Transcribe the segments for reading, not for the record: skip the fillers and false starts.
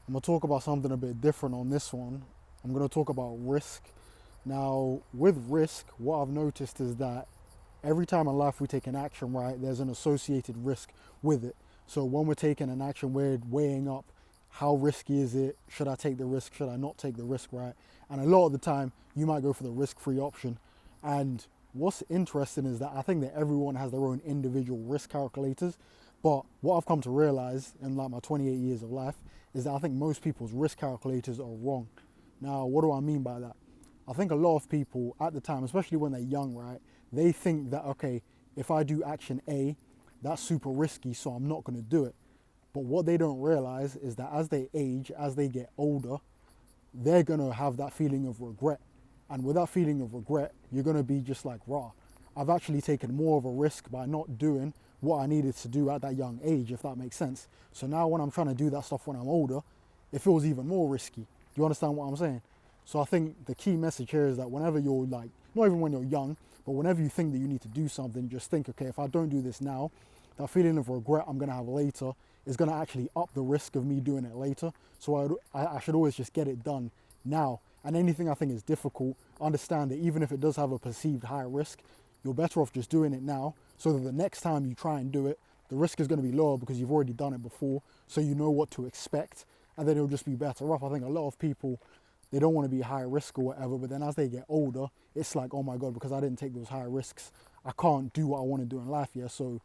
I'm gonna talk about something a bit different on this one. I'm gonna talk about risk. Now, with risk, what I've noticed is that every time in life we take an action, right, there's an associated risk with it. So when we're taking an action, we're weighing up how risky is it? Should I take the risk? Should I not take the risk, right? And a lot of the time, you might go for the risk-free option. And what's interesting is that I think that everyone has their own individual risk calculators. But what I've come to realize in like my 28 years of life is that I think most people's risk calculators are wrong. Now, what do I mean by that? I think a lot of people at the time, especially when they're young, right, they think that, okay, if I do action A, that's super risky, so I'm not going to do it. But what they don't realize is that as they age, as they get older, they're going to have that feeling of regret. And with that feeling of regret, you're going to be just like, rah, I've actually taken more of a risk by not doing what I needed to do at that young age, if that makes sense. So now when I'm trying to do that stuff when I'm older, it feels even more risky. Do you understand what I'm saying? So I think the key message here is that whenever you're like, not even when you're young, but whenever you think that you need to do something, just think, okay, if I don't do this now, that feeling of regret I'm going to have later is going to actually up the risk of me doing it later. So I should always just get it done now. And anything I think is difficult, understand that even if it does have a perceived high risk, you're better off just doing it now so that the next time you try and do it, the risk is going to be lower because you've already done it before, so you know what to expect, and then it'll just be better off. I think a lot of people, they don't want to be high risk or whatever, but then as they get older, it's like, oh my God, because I didn't take those high risks, I can't do what I want to do in life. Yeah, so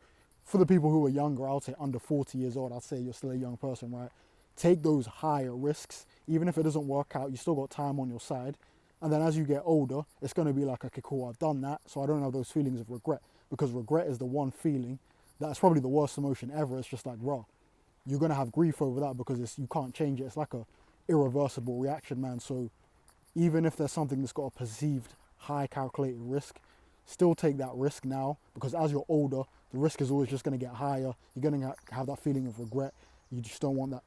for the people who are younger, I would say under 40 years old, I'd say you're still a young person, right? Take those higher risks. Even if it doesn't work out, you still got time on your side. And then as you get older, it's going to be like, okay, cool, I've done that, so I don't have those feelings of regret. Because regret is the one feeling that's probably the worst emotion ever. It's just like, raw. You're going to have grief over that because you can't change it. It's like a irreversible reaction, man. So even if there's something that's got a perceived high calculated risk, still take that risk now, because as you're older, the risk is always just going to get higher. You're going to have that feeling of regret. You just don't want that.